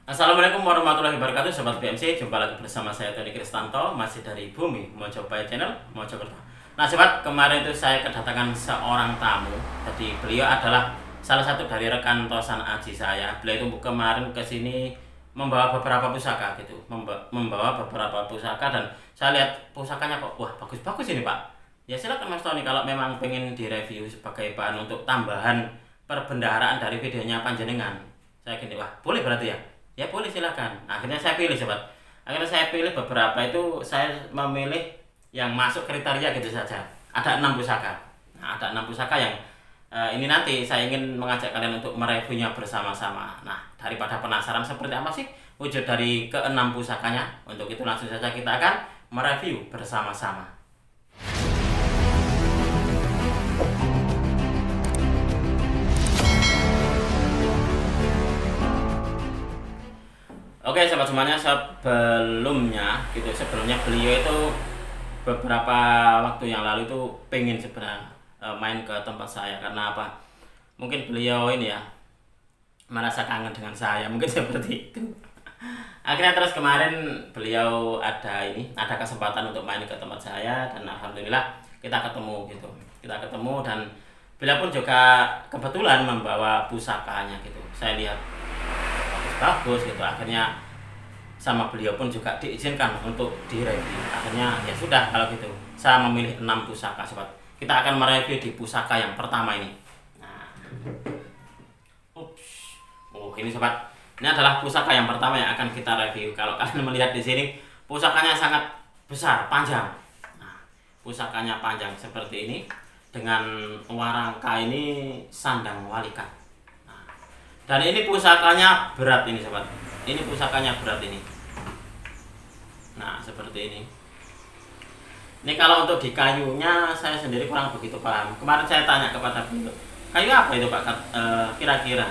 Assalamualaikum warahmatullahi wabarakatuh, Sobat BMC. Jumpa lagi bersama saya Tony Kristanto, masih dari Bumi Mojokerto Channel Mojokerto. Nah sobat, kemarin itu saya kedatangan seorang tamu. Jadi beliau adalah salah satu dari rekan tosan aji saya. Beliau itu kemarin ke sini membawa beberapa pusaka gitu, membawa beberapa pusaka, dan saya lihat pusakanya kok wah bagus-bagus ini Pak. Ya silakan Mas Tony kalau memang pengen direview sebagai bahan untuk tambahan perbendaharaan dari videonya panjenengan. Saya gini, wah boleh berarti ya. Ya boleh silakan. Akhirnya saya pilih sobat. Akhirnya saya pilih beberapa, itu saya memilih yang masuk kriteria gitu saja. Ada 6 pusaka. Nah, ada 6 pusaka yang ini nanti saya ingin mengajak kalian untuk mereviewnya bersama-sama. Nah, daripada penasaran seperti apa sih wujud dari ke-6 pusakanya, untuk itu langsung saja kita akan mereview bersama-sama. Oke sobat semuanya, sebelumnya beliau itu beberapa waktu yang lalu itu pengen sebenarnya main ke tempat saya. Karena apa? Mungkin beliau ini ya merasa kangen dengan saya, mungkin seperti itu. Akhirnya terus kemarin beliau ada kesempatan untuk main ke tempat saya, dan alhamdulillah kita ketemu gitu. Kita ketemu dan beliau pun juga kebetulan membawa pusakanya gitu. Saya lihat bagus gitu, akhirnya sama beliau pun juga diizinkan untuk direview. Akhirnya ya sudah kalau gitu saya memilih 6 pusaka sobat. Kita akan mereview di pusaka yang pertama ini. Nah, ups. Oh ini sobat, ini adalah pusaka yang pertama yang akan kita review. Kalau kalian melihat di sini, pusakanya sangat besar, panjang. Nah, pusakanya panjang seperti ini, dengan warangka ini sandang walikan. Dan ini pusakanya berat ini sobat. Ini pusakanya berat ini. Nah seperti ini. Ini kalau untuk di kayunya saya sendiri kurang begitu paham. Kemarin saya tanya kepada beliau, kayu apa itu Pak kira-kira?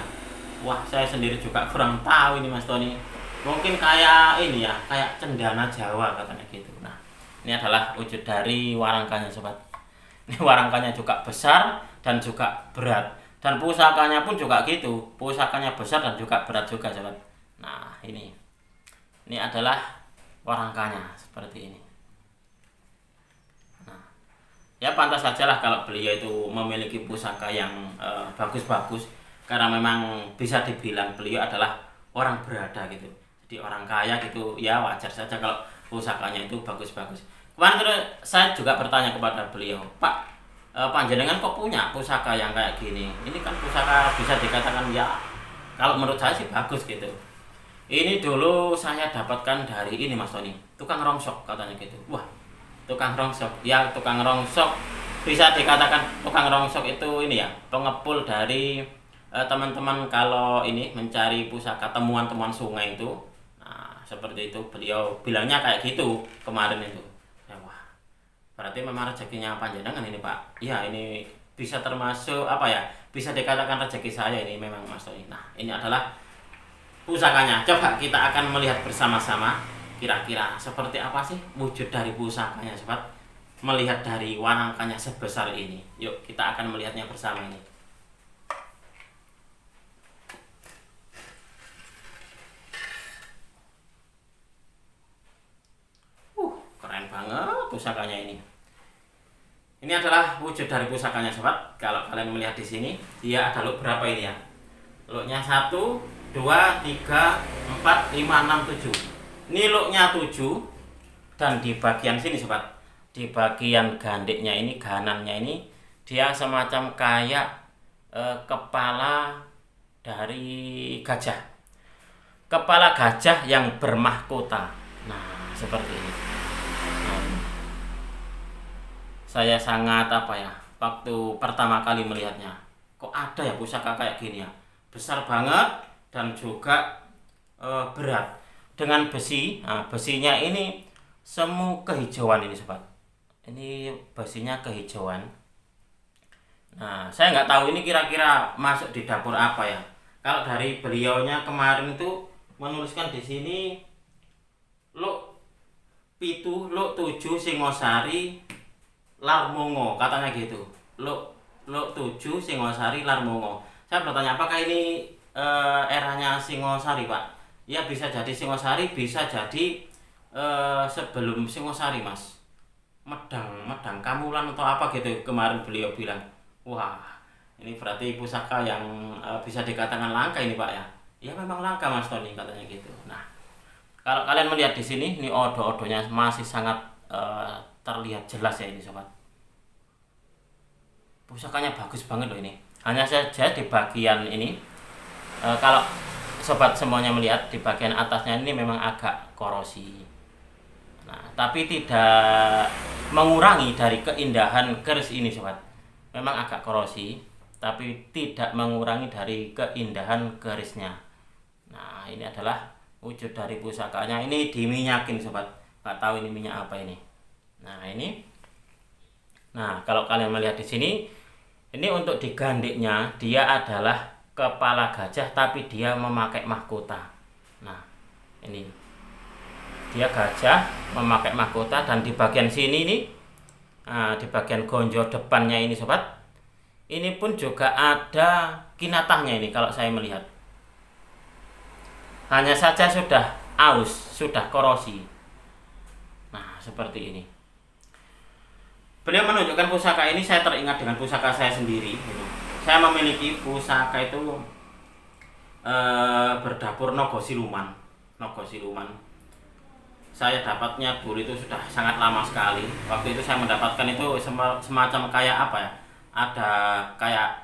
Wah saya sendiri juga kurang tahu ini Mas Tony. Mungkin kayak ini ya, kayak cendana Jawa katanya gitu. Nah ini adalah wujud dari warangkanya sobat. Ini warangkanya juga besar dan juga berat. Dan pusakanya pun juga gitu, pusakanya besar dan juga berat juga sobat. Nah ini adalah warangkanya seperti ini. Nah ya pantas sajalah kalau beliau itu memiliki pusaka yang bagus-bagus, karena memang bisa dibilang beliau adalah orang berada gitu. Jadi orang kaya gitu, ya wajar saja kalau pusakanya itu bagus-bagus. Kemarin terus saya juga bertanya kepada beliau, Pak, panjenengan kok punya pusaka yang kayak gini? Ini kan pusaka bisa dikatakan ya, kalau menurut saya sih bagus gitu. Ini dulu saya dapatkan dari ini Mas Tony, tukang rongsok katanya gitu. Wah, tukang rongsok. Ya, tukang rongsok bisa dikatakan tukang rongsok itu ini ya, pengepul dari teman-teman kalau ini mencari pusaka temuan-temuan sungai itu. Nah, seperti itu beliau bilangnya kayak gitu kemarin itu. Berarti memang rezekinya panjenengan ini Pak. Iya ini bisa termasuk apa ya, bisa dikatakan rezeki saya ini memang Mas Tony. Nah ini adalah pusakanya. Coba kita akan melihat bersama-sama kira-kira seperti apa sih wujud dari pusakanya sobat. Melihat dari warangkanya sebesar ini. Yuk kita akan melihatnya bersama ini. Keren banget pusakanya ini. Ini adalah wujud dari pusakanya sobat. Kalau kalian melihat di sini, dia ada look berapa ini ya? Looknya 1, 2, 3, 4, 5, 6, 7. Ini looknya 7. Dan di bagian sini sobat, di bagian gandiknya ini, ganannya ini, dia semacam kayak kepala dari gajah. Kepala gajah yang bermahkota. Nah seperti ini. Saya sangat apa ya, waktu pertama kali melihatnya, kok ada ya pusaka kayak gini ya, besar banget dan juga berat, dengan besi. Nah, besinya ini semu kehijauan ini sobat. Ini besinya kehijauan. Nah saya nggak tahu ini kira-kira masuk di dapur apa ya. Kalau dari beliaunya kemarin itu menuliskan di sini Luk Pitu Luk 7 Singosari Larmongo katanya gitu. Luk 7 Singosari Larmongo. Saya bertanya apakah ini eranya Singosari Pak? Ya bisa jadi Singosari, bisa jadi sebelum Singosari Mas, Medang Kamulan atau apa gitu kemarin beliau bilang. Wah, ini berarti pusaka yang bisa dikatakan langka ini Pak ya. Ya memang langka Mas Tony katanya gitu. Nah, kalau kalian melihat di sini, ini odo-odonya masih sangat terlihat jelas ya ini sobat. Pusakanya bagus banget loh ini. Hanya saja di bagian ini, kalau sobat semuanya melihat di bagian atasnya ini memang agak korosi. Nah, tapi tidak mengurangi dari keindahan keris ini sobat. Memang agak korosi, tapi tidak mengurangi dari keindahan kerisnya. Nah, ini adalah wujud dari pusakanya. Ini diminyakin sobat, nggak tahu ini minyak apa ini. Nah ini, nah kalau kalian melihat di sini, ini untuk digandiknya dia adalah kepala gajah, tapi dia memakai mahkota. Nah ini dia gajah memakai mahkota, dan di bagian sini nih, nah, di bagian gonjol depannya ini sobat, ini pun juga ada kinatahnya ini kalau saya melihat. Hanya saja sudah aus, sudah korosi. Nah seperti ini. Beliau menunjukkan pusaka ini, saya teringat dengan pusaka saya sendiri gitu. Saya memiliki pusaka itu berdapur Nogo Siluman. Saya dapatnya dulu itu sudah sangat lama sekali. Waktu itu saya mendapatkan itu semacam kayak apa ya, ada kayak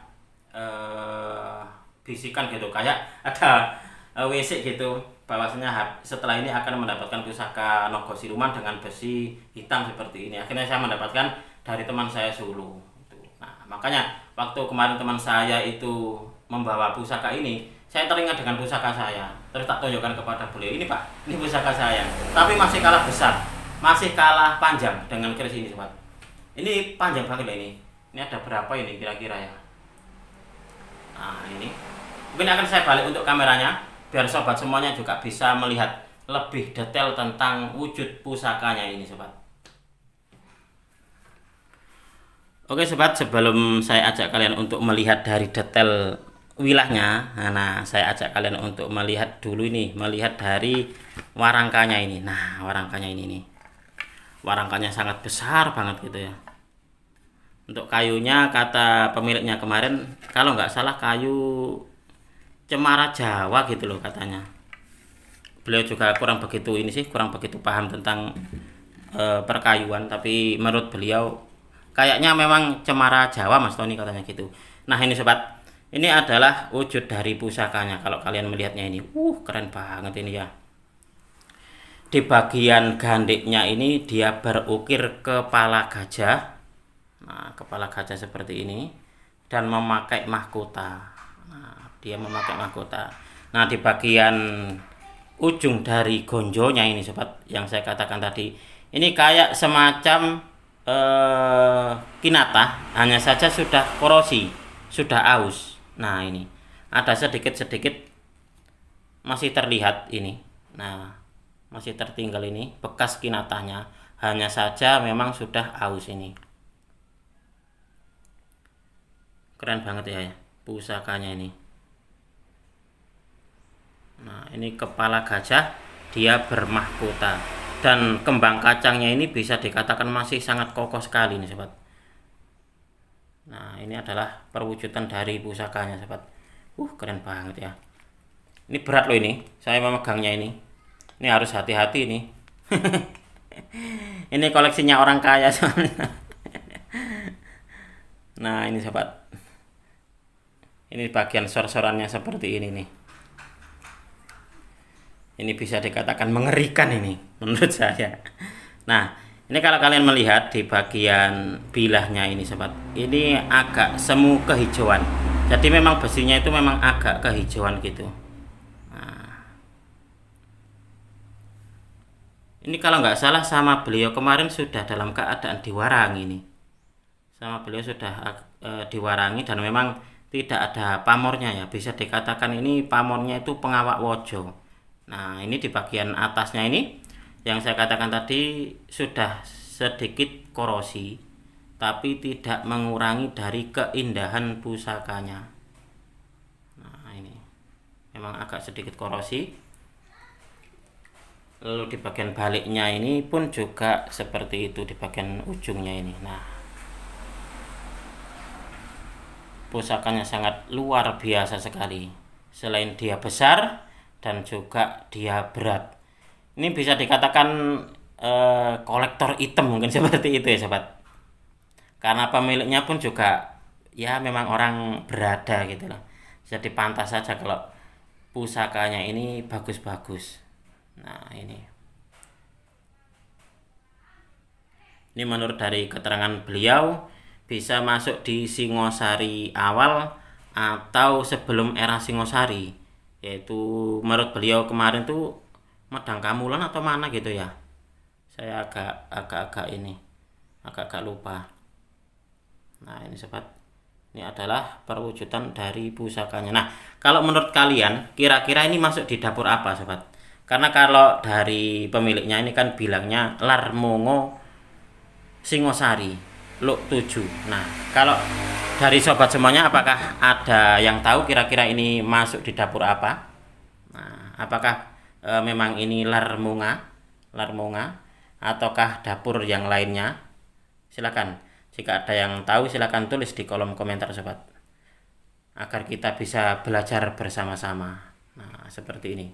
bisikan gitu, kayak ada WC gitu, bahwasanya setelah ini akan mendapatkan pusaka Nogo Siluman dengan besi hitam seperti ini. Akhirnya saya mendapatkan dari teman saya Sulu. Nah, makanya waktu kemarin teman saya itu membawa pusaka ini, saya teringat dengan pusaka saya. Terus tak tunjukkan kepada beliau, ini Pak, ini pusaka saya. Tapi masih kalah besar, masih kalah panjang dengan keris ini sobat. Ini panjang banget ini. Ini ada berapa ini kira-kira ya? Nah ini, mungkin akan saya balik untuk kameranya, biar sobat semuanya juga bisa melihat lebih detail tentang wujud pusakanya ini sobat. Oke sobat, sebelum saya ajak kalian untuk melihat dari detail wilahnya, nah saya ajak kalian untuk melihat dulu ini, melihat dari warangkanya ini. Nah warangkanya ini nih, warangkanya sangat besar banget gitu ya. Untuk kayunya kata pemiliknya kemarin, kalau nggak salah kayu cemara Jawa gitu loh katanya. Beliau juga kurang begitu ini sih, kurang begitu paham tentang perkayuan, tapi menurut beliau kayaknya memang cemara Jawa Mas Tony katanya gitu. Nah ini sobat, ini adalah wujud dari pusakanya. Kalau kalian melihatnya ini, keren banget ini ya. Di bagian gandiknya ini dia berukir kepala gajah. Nah kepala gajah seperti ini, dan memakai mahkota. Nah dia memakai mahkota. Nah di bagian ujung dari gonjonya ini sobat, yang saya katakan tadi, ini kayak semacam kinatah, hanya saja sudah korosi, sudah aus. Nah ini ada sedikit-sedikit masih terlihat ini. Nah masih tertinggal ini bekas kinatahnya, hanya saja memang sudah aus ini. Keren banget ya pusakanya ini. Nah ini kepala gajah, dia bermahkota, dan kembang kacangnya ini bisa dikatakan masih sangat kokoh sekali nih sobat. Nah ini adalah perwujudan dari pusakanya sobat. Keren banget ya. Ini berat loh ini, saya memegangnya ini. Ini harus hati-hati ini. Ini koleksinya orang kaya soalnya. Nah ini sobat, ini bagian sor-sorannya seperti ini nih. Ini bisa dikatakan mengerikan ini menurut saya. Nah ini kalau kalian melihat di bagian bilahnya ini sobat, ini agak semu kehijauan. Jadi memang besinya itu memang agak kehijauan gitu. Nah ini kalau nggak salah sama beliau kemarin sudah dalam keadaan diwarangi ini. Sama beliau sudah diwarangi, dan memang tidak ada pamornya ya. Bisa dikatakan ini pamornya itu pengawak wojo. Nah ini di bagian atasnya ini, yang saya katakan tadi sudah sedikit korosi, tapi tidak mengurangi dari keindahan pusakanya. Nah ini memang agak sedikit korosi, Lalu di bagian baliknya ini pun juga seperti itu di bagian ujungnya ini. Nah, pusakanya sangat luar biasa sekali. Selain dia besar dan juga dia berat. Ini bisa dikatakan kolektor item mungkin seperti itu ya sobat. Karena pemiliknya pun juga ya memang orang berada gitu loh. Jadi pantas saja kalau pusakanya ini bagus-bagus. Nah, ini menurut dari keterangan beliau bisa masuk di Singosari awal atau sebelum era Singosari, yaitu menurut beliau kemarin tuh Medang Kamulan atau mana gitu ya. Saya agak lupa. Nah, ini sobat, ini adalah perwujudan dari pusakanya. Nah, kalau menurut kalian kira-kira ini masuk di dapur apa sobat? Karena kalau dari pemiliknya ini kan bilangnya Larmongo Singosari Luk 7. Nah, kalau dari sobat semuanya apakah ada yang tahu kira-kira ini masuk di dapur apa? Nah, apakah memang ini Larmonga ataukah dapur yang lainnya? Silakan. Jika ada yang tahu silakan tulis di kolom komentar sobat. Agar kita bisa belajar bersama-sama. Nah, seperti ini.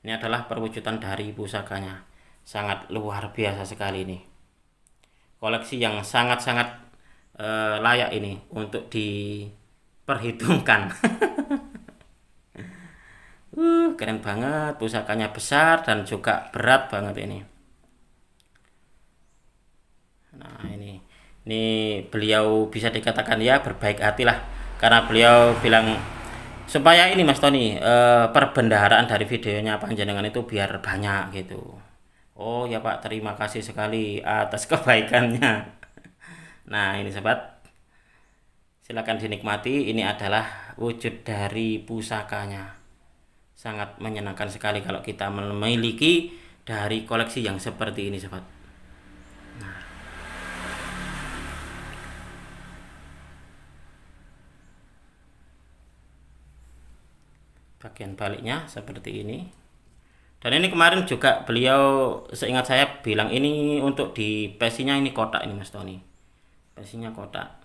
Ini adalah perwujudan dari pusakanya. Sangat luar biasa sekali ini. Koleksi yang sangat-sangat layak ini untuk diperhitungkan. Keren banget, pusakanya besar dan juga berat banget ini. Nah, ini beliau bisa dikatakan ya berbaik hati lah, karena beliau bilang supaya ini Mas Tony perbendaharaan dari videonya panjenengan itu biar banyak gitu. Oh ya Pak, terima kasih sekali atas kebaikannya. Nah, ini sobat, silakan dinikmati. Ini adalah wujud dari pusakanya. Sangat menyenangkan sekali kalau kita memiliki dari koleksi yang seperti ini sobat. Nah, bagian baliknya seperti ini. Dan ini kemarin juga beliau seingat saya bilang ini untuk di pesinya ini kotak ini Mas Tony. Pesinya kotak.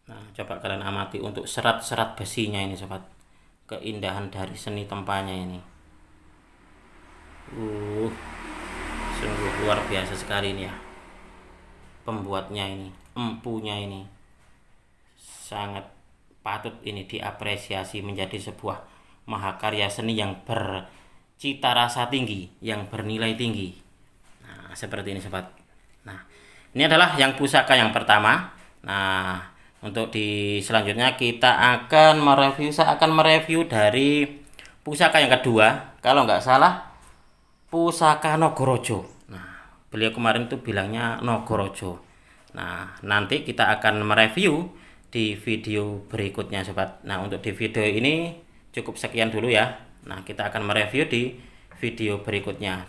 Nah, coba kalian amati untuk serat-serat besinya ini sobat. Keindahan dari seni tempanya ini. Sungguh luar biasa sekali ini ya. Pembuatnya ini, empunya ini sangat patut ini diapresiasi menjadi sebuah mahakarya seni yang bercita rasa tinggi, yang bernilai tinggi. Nah, seperti ini sobat. Nah, ini adalah yang pusaka yang pertama. Nah, untuk di selanjutnya kita akan mereview dari pusaka yang kedua. Kalau nggak salah pusaka Nogorojo. Nah, beliau kemarin tuh bilangnya Nogorojo. Nah, nanti kita akan mereview di video berikutnya sobat. Nah, untuk di video ini cukup sekian dulu ya. Nah, kita akan mereview di video berikutnya.